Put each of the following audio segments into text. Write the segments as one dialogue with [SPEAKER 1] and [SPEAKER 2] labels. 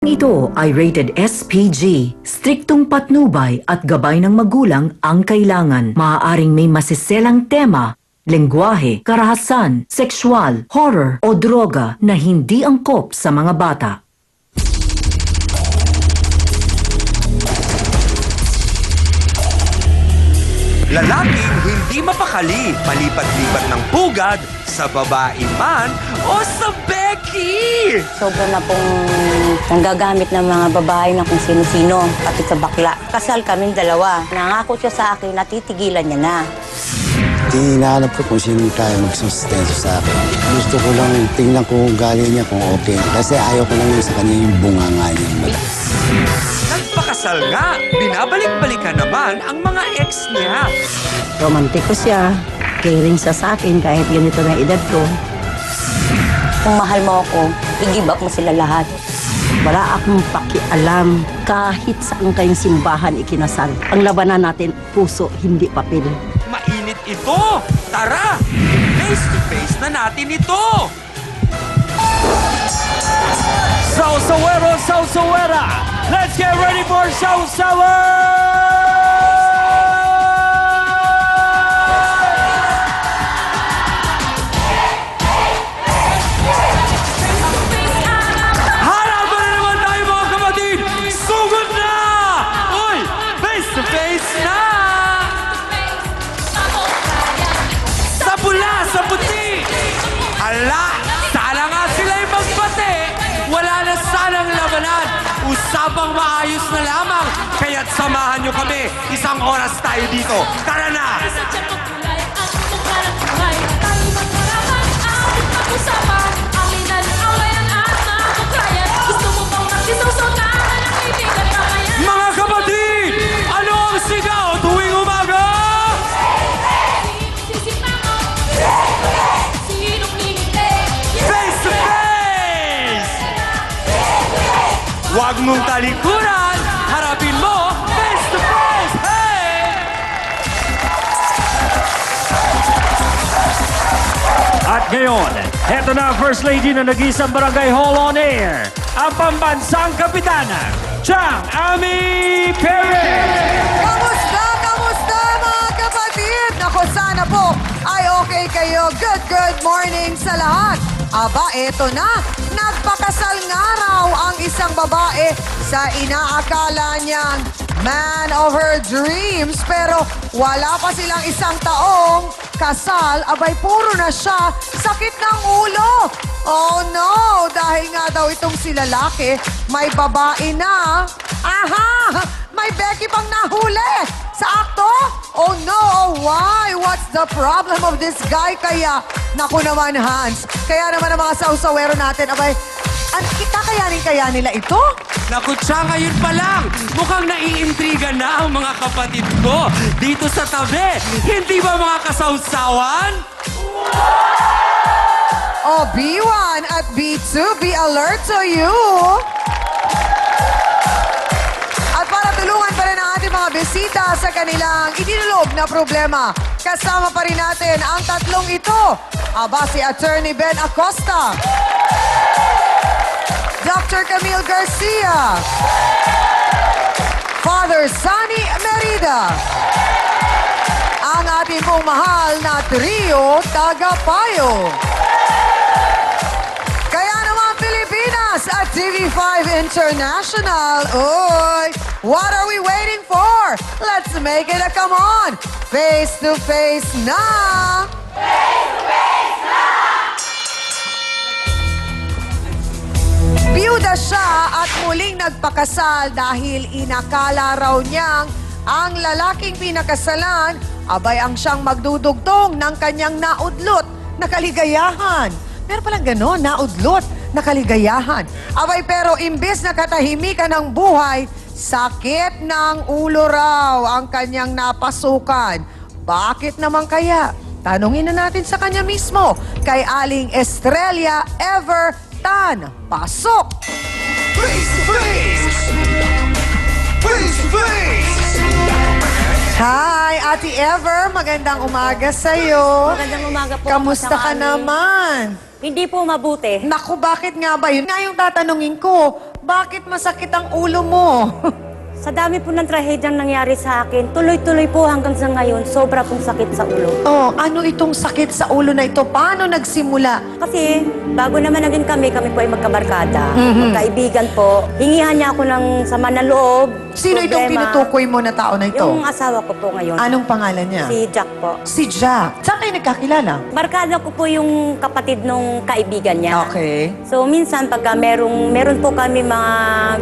[SPEAKER 1] Ito ay rated SPG. Striktong patnubay at gabay ng magulang ang kailangan. Maaaring may masiselang tema, lengguwahe, karahasan, sexual, horror o droga na hindi angkop sa mga bata.
[SPEAKER 2] Lalaking hindi mapakali, palipat-lipat ng pugad sa babae man o sa Becky!
[SPEAKER 3] Sobra na pong nanggagamit ng mga babae na kung sino-sino, pati sa bakla. Kasal kaming dalawa. Nangako siya sa akin na titigilan niya na.
[SPEAKER 4] Hinahanap ko kung sino kaya magsustento sa akin. Gusto ko lang tingnan ko galing niya kung okay. Kasi ayaw ko lang sa kanya yung bunganga niya.
[SPEAKER 2] Nagpakasal nga, binabalik-balikan naman ang mga ex niya.
[SPEAKER 5] Romantiko siya, caring siya sa akin kahit ganito na edad ko.
[SPEAKER 3] Kung mahal mo ako, i-give up mo sila lahat.
[SPEAKER 5] Wala akong pakialam kahit saan kayong simbahan ikinasal. Ang labanan natin, puso, hindi papel.
[SPEAKER 2] Mainit ito! Tara! Face-to-face na natin ito!
[SPEAKER 6] Sausawero, Sausawera! Let's get ready for Sausawa! Harap na naman tayo mga kapatid! Sugod na! Uy! Face to face na! Sa pula, sa puti! Hala! Sana nga sila'y magbate! Wala na sanang labanan! Usapang maayos na lamang! Kaya't samahan nyo kami! Isang oras tayo dito! Tara na! Mga kapatid! Ano ang sigaw tuwing umaga? Face to face! Huwag mong talikuran! Harapin mo! Face to face! Hey! At ngayon, heto na ang First Lady ng nag-isang Barangay Hall on Air, ang pambansang kapitana, Chang Ami Perez!
[SPEAKER 7] Kamusta? Kamusta mga kapatid? Naku, sana po ay okay kayo. Good morning sa lahat. Aba, eto na. Nagpakasal nga raw ang isang babae sa inaakala niyang man of her dreams. Pero wala pa silang isang taong kasal. Abay, puro na siya sakit ng ulo. Oh no, dahil nga daw itong si lalaki, may babae na. Aha! May Becky pang nahuli sa akto? Oh no, oh why? What's the problem of this guy kaya? Naku naman, Hans. Kaya naman ang mga sausawero natin, abay, kaya nila ito?
[SPEAKER 2] Naku, Chang, ngayon pa lang, mukhang naiintriga na ang mga kapatid ko dito sa tabi. Hindi ba mga kasawsawan?
[SPEAKER 7] Oh, B1 at B2, be alert to you. At para tulungan pa rin ang ating mga bisita sa kanilang idinulog na problema, kasama pa rin natin ang tatlong ito. Aba, si Attorney Ben Acosta, Dr. Camille Garcia, Father Sunny Merida, ang ating pong mahal na trio Tagapayo. Kaya naman Pilipinas at TV5 International. Oy, what are we waiting for? Let's make it a come on. Face to face na. Biyuda siya at muling nagpakasal dahil inakala raw niyang ang lalaking pinakasalan abay ang siyang magdudugtong ng kanyang naudlot na kaligayahan. Pero palang gano'n, naudlot na kaligayahan. Abay pero imbes na katahimikan ng buhay, sakit ng ulo raw ang kanyang napasukan. Bakit naman kaya? Tanungin na natin sa kanya mismo, kay Aling Estrella Evertan. Pasok!
[SPEAKER 2] Face to face! Face to face!
[SPEAKER 7] Hi, Ate Ever. Magandang umaga sa'yo.
[SPEAKER 3] Magandang umaga po.
[SPEAKER 7] Kamusta ka
[SPEAKER 3] Kasama kami.
[SPEAKER 7] naman?
[SPEAKER 3] Hindi po mabuti.
[SPEAKER 7] Naku, bakit nga ba? Yun nga yung tatanungin ko. Bakit masakit ang ulo mo?
[SPEAKER 3] Sa dami po ng trahedyang nangyari sa akin, tuloy-tuloy po hanggang sa ngayon, sobra pong sakit sa ulo.
[SPEAKER 7] Oh, ano itong sakit sa ulo na ito? Paano nagsimula?
[SPEAKER 3] Kasi bago naman naging kami po ay magkabarkada,
[SPEAKER 7] Mhm.
[SPEAKER 3] magkaibigan po. Hingihan niya ako ng sama ng loob.
[SPEAKER 7] Sino itong
[SPEAKER 3] problema.
[SPEAKER 7] tinutukoy mo na tao na ito?
[SPEAKER 3] Yung asawa ko po ngayon,
[SPEAKER 7] Anong pangalan niya?
[SPEAKER 3] si Jack po.
[SPEAKER 7] Si Jack. Saan kayo nagkakilala?
[SPEAKER 3] Barkada ko po yung kapatid nung kaibigan niya.
[SPEAKER 7] Okay.
[SPEAKER 3] So minsan pagka meron po kami mga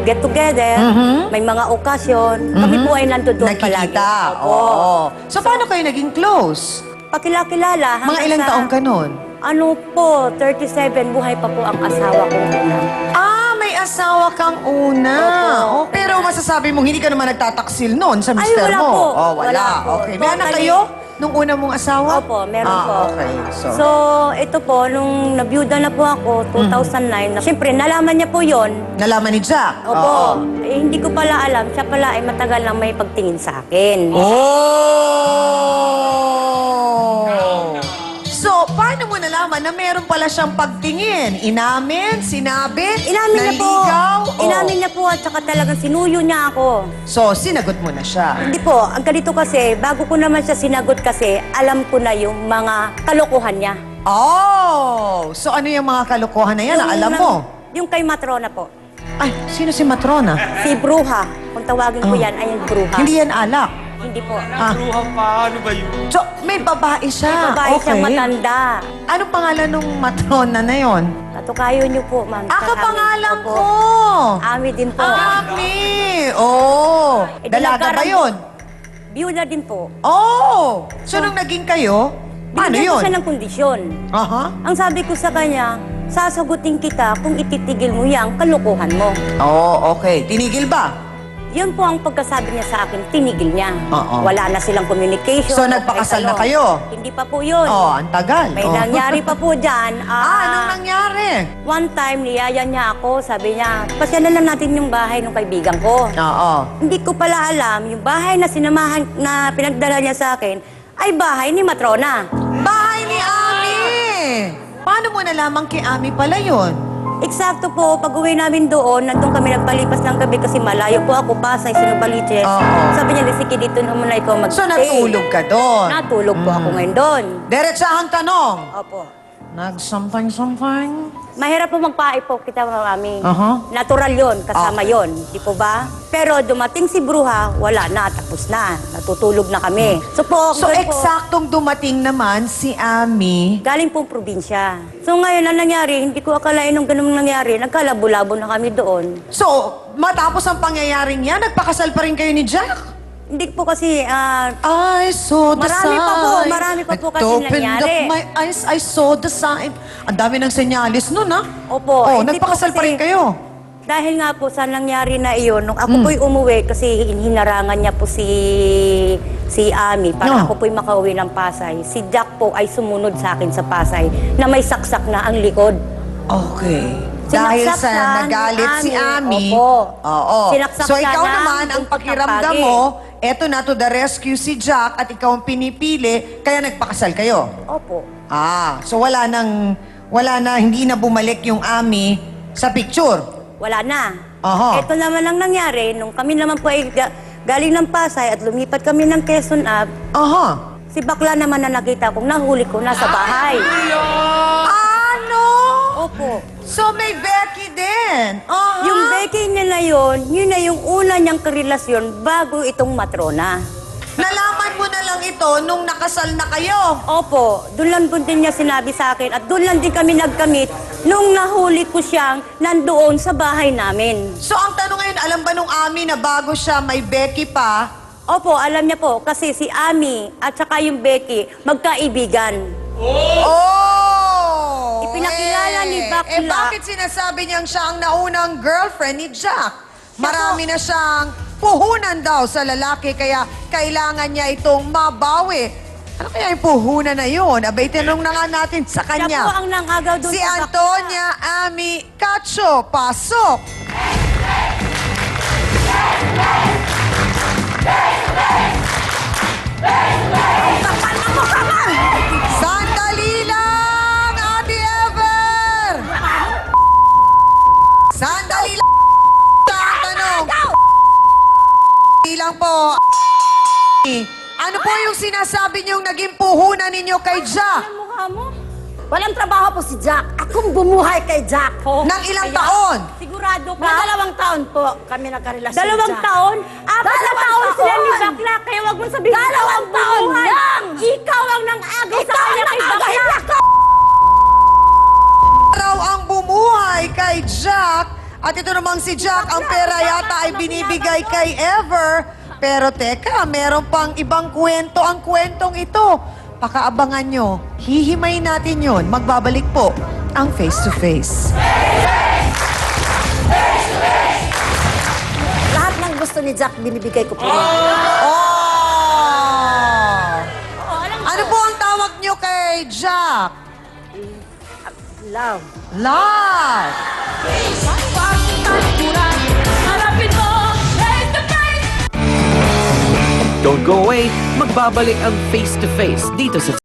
[SPEAKER 3] get together,
[SPEAKER 7] Mhm.
[SPEAKER 3] may mga okasyon, kami po ay nandoon palagi.
[SPEAKER 7] Nakikita.
[SPEAKER 3] Opo.
[SPEAKER 7] Oo. So, paano kayo naging close?
[SPEAKER 3] Pakilakilala.
[SPEAKER 7] Mga
[SPEAKER 3] hanggang
[SPEAKER 7] ilang
[SPEAKER 3] sa-
[SPEAKER 7] taong ka nun?
[SPEAKER 3] Ano po, 37, buhay pa po ang asawa ko una.
[SPEAKER 7] Ah, may asawa kang una.
[SPEAKER 3] Opo.
[SPEAKER 7] Oh, pero masasabi mong hindi ka naman nagtataksil noon sa
[SPEAKER 3] Ay,
[SPEAKER 7] mister
[SPEAKER 3] wala
[SPEAKER 7] mo.
[SPEAKER 3] po.
[SPEAKER 7] Oh, wala.
[SPEAKER 3] Wala po.
[SPEAKER 7] Okay. May anak
[SPEAKER 3] Totally.
[SPEAKER 7] kayo nung una mong asawa?
[SPEAKER 3] Opo, meron po.
[SPEAKER 7] Okay.
[SPEAKER 3] So, ito po, nung nabiyuda na po ako, 2009, Siyempre, nalaman niya po yon.
[SPEAKER 7] Nalaman ni Jack?
[SPEAKER 3] Opo.
[SPEAKER 7] Oo.
[SPEAKER 3] Eh, hindi ko pala alam. Siya pala ay matagal lang may pagtingin sa akin.
[SPEAKER 7] Oh! So, paano mo nalaman na meron pala siyang pagtingin? Inamin? Sinabi?
[SPEAKER 3] Inamin niya po.
[SPEAKER 7] Naligaw? Oh.
[SPEAKER 3] Inamin niya po at saka talagang sinuyo niya ako.
[SPEAKER 7] So, sinagot mo na siya.
[SPEAKER 3] Hindi po, ang ganito kasi, bago ko naman siya sinagot kasi, alam ko na yung mga kalokohan niya.
[SPEAKER 7] Oh! So, ano yung mga kalokohan na yan? na alam mo?
[SPEAKER 3] Yung kay Matrona po.
[SPEAKER 7] Ay, sino si Matrona?
[SPEAKER 3] Si Bruja. Kung tawagin ko
[SPEAKER 7] Oh.
[SPEAKER 3] yan, ay yung Bruja.
[SPEAKER 7] Hindi yan alak.
[SPEAKER 3] Hindi po.
[SPEAKER 7] Ah.
[SPEAKER 2] Bruha pa, ano ba yun?
[SPEAKER 7] So, may babae siya.
[SPEAKER 3] Babae siyang
[SPEAKER 7] Okay.
[SPEAKER 3] matanda.
[SPEAKER 7] Anong pangalan nung Matrona na yon?
[SPEAKER 3] Katukayo niyo po, ma'am.
[SPEAKER 7] Aka
[SPEAKER 3] Sa amin.
[SPEAKER 7] pangalan
[SPEAKER 3] Opo.
[SPEAKER 7] ko!
[SPEAKER 3] Ami din po.
[SPEAKER 7] Ami! Oh!
[SPEAKER 3] Eh,
[SPEAKER 7] Dalaga ba
[SPEAKER 3] dinagkaran-
[SPEAKER 7] yun?
[SPEAKER 3] Biyuda din po.
[SPEAKER 7] Oh! So, nung naging kayo, paano
[SPEAKER 3] Binigyan ko
[SPEAKER 7] yun?
[SPEAKER 3] siya ng kondisyon.
[SPEAKER 7] Aha.
[SPEAKER 3] Ang sabi ko sa kanya, sasagutin kita kung ititigil mo yang kalokohan mo.
[SPEAKER 7] Oh, okay. Tinigil ba?
[SPEAKER 3] Yun po ang pagkasabi niya sa akin, tinigil niya.
[SPEAKER 7] Oo.
[SPEAKER 3] Wala na silang communication.
[SPEAKER 7] So, nagpakasal na kayo?
[SPEAKER 3] Hindi pa po yun.
[SPEAKER 7] Oh, ang tagal.
[SPEAKER 3] May
[SPEAKER 7] Oh.
[SPEAKER 3] nangyari pa po dyan.
[SPEAKER 7] Anong nangyari?
[SPEAKER 3] One time, niyaya niya ako. Sabi niya, pasyalan lang natin yung bahay ng kaibigan ko.
[SPEAKER 7] Oo.
[SPEAKER 3] Hindi ko pala alam, yung bahay na sinamahan, na pinagdala niya sa akin, ay bahay ni Matrona.
[SPEAKER 7] Bahay ni Ami! Paano mo nalaman kay Ami pala yun?
[SPEAKER 3] Eksakto po, pag uwi namin doon, nandun kami nagpalipas ng gabi kasi malayo po ako, Pasay, Sinubaliches.
[SPEAKER 7] Oo.
[SPEAKER 3] Sabi niya, sige, dito naman na ikaw mag-stay.
[SPEAKER 7] So, natulog ka doon?
[SPEAKER 3] Natulog po ako ngayon doon.
[SPEAKER 7] Diretsahang tanong.
[SPEAKER 3] Opo.
[SPEAKER 7] Nag-something?
[SPEAKER 3] Mahirap po magpaipok kita, mami.
[SPEAKER 7] Aha.
[SPEAKER 3] Natural yon, kasama
[SPEAKER 7] Okay.
[SPEAKER 3] yon, di po ba? Pero dumating si Bruja, wala na, tapos na. Natutulog na kami. So po,
[SPEAKER 7] So,
[SPEAKER 3] ganun po,
[SPEAKER 7] eksaktong dumating naman si Ami.
[SPEAKER 3] galing pong probinsya. So ngayon, ang nangyari, hindi ko akalain nung ganun nangyari, nagkalabo-labo na kami doon.
[SPEAKER 7] So, matapos ang pangyayaring yan, nagpakasal pa rin kayo ni Jack?
[SPEAKER 3] Hindi po kasi,
[SPEAKER 7] I saw the
[SPEAKER 3] Marami
[SPEAKER 7] sign.
[SPEAKER 3] pa po, marami pa po kasi
[SPEAKER 7] Opened
[SPEAKER 3] nangyari.
[SPEAKER 7] up my eyes, I saw the sign. Ang dami ng senyalis nun, ha?
[SPEAKER 3] opo.
[SPEAKER 7] Oh,
[SPEAKER 3] hindi
[SPEAKER 7] nagpakasal
[SPEAKER 3] po
[SPEAKER 7] pa rin
[SPEAKER 3] kasi-
[SPEAKER 7] kayo.
[SPEAKER 3] Dahil nga po sa nangyari na iyon, nung ako po'y umuwi kasi hinarangan niya po si Ami para
[SPEAKER 7] No.
[SPEAKER 3] ako po'y makauwi ng Pasay. Si Jack po ay sumunod sa akin sa Pasay na may saksak na ang likod.
[SPEAKER 7] Okay. Dahil
[SPEAKER 3] Sinaksak
[SPEAKER 7] sa
[SPEAKER 3] siya ni
[SPEAKER 7] nagalit si Ami.
[SPEAKER 3] Opo.
[SPEAKER 7] Oo.
[SPEAKER 3] Sinaksak
[SPEAKER 7] So,
[SPEAKER 3] siya
[SPEAKER 7] ikaw
[SPEAKER 3] ng
[SPEAKER 7] naman, ang
[SPEAKER 3] buntot ng
[SPEAKER 7] pakiramdam
[SPEAKER 3] pagi.
[SPEAKER 7] mo, eto na to the rescue si Jack at ikaw ang pinipili, kaya nagpakasal kayo.
[SPEAKER 3] Opo.
[SPEAKER 7] So wala na, hindi na bumalik yung Ami sa picture.
[SPEAKER 3] Wala na.
[SPEAKER 7] Aha.
[SPEAKER 3] Ito naman ang nangyari, nung kami naman po ay galing ng Pasay at lumipat kami ng Quezon Ave,
[SPEAKER 7] Aha.
[SPEAKER 3] si bakla naman na nakita kong nahuli ko nasa bahay.
[SPEAKER 7] Ano?
[SPEAKER 3] Opo.
[SPEAKER 7] So may Becky din. Aha.
[SPEAKER 3] Yung Becky niya na yun na yung una niyang karelasyon bago itong Matrona.
[SPEAKER 7] Nalaman mo na lang ito nung nakasal na kayo.
[SPEAKER 3] Opo, doon lang po din niya sinabi sa akin at doon lang din kami nagkamit nung nahuli ko siyang nandoon sa bahay namin.
[SPEAKER 7] So ang tanong ngayon, alam ba nung Ami na bago siya may Becky pa?
[SPEAKER 3] Opo, alam niya po kasi si Ami at saka yung Becky magkaibigan.
[SPEAKER 7] Oh!
[SPEAKER 3] Ipinakilala ni Bakla.
[SPEAKER 7] bakit sinasabi niyang siya ang naunang girlfriend ni Jack? Marami na siyang puhunan daw sa lalaki kaya kailangan niya itong mabawi. Ano kaya yung puhunan na yun? Abay, tinanong na nga natin sa
[SPEAKER 3] Siya
[SPEAKER 7] kanya.
[SPEAKER 3] po ang nangagaw doon
[SPEAKER 7] Si
[SPEAKER 3] sa Bakla.
[SPEAKER 7] Antonia Ami Cacho, pasok! Sandali lang, Ate Ever! Sandali lang! lang po. Ano po yung sinasabi niyong naging puhunan ninyo kay Jack?
[SPEAKER 5] Ang mukha mo. Walang trabaho po si Jack. Akong bumuhay kay Jack.
[SPEAKER 7] Nang ilang taon?
[SPEAKER 5] Sigurado ka? Na 2 taon po kami nagkarelasyon.
[SPEAKER 8] 2 taon? 4 na taon sila ni Bakla, kaya wag mong sabihin
[SPEAKER 5] 2 taon lang!
[SPEAKER 8] Ikaw ang nang-agaw sa kanya kay Bakla.
[SPEAKER 7] Raw ang bumuhay kay Jack. At ito namang si Jack, ang pera yata ay binibigay kay Ever. Pero teka, meron pang ibang kwento ang kwentong ito. Pakaabangan nyo. Hihimay natin yon. Magbabalik po ang Face to Face.
[SPEAKER 5] Lahat ng gusto ni Jack, binibigay ko po.
[SPEAKER 7] Oh! Ano po ang tawag nyo kay Jack?
[SPEAKER 5] Love.
[SPEAKER 7] Love!
[SPEAKER 8] Harapin mo, face to face.
[SPEAKER 6] Don't go away, magbabalik ang Face to Face dito sa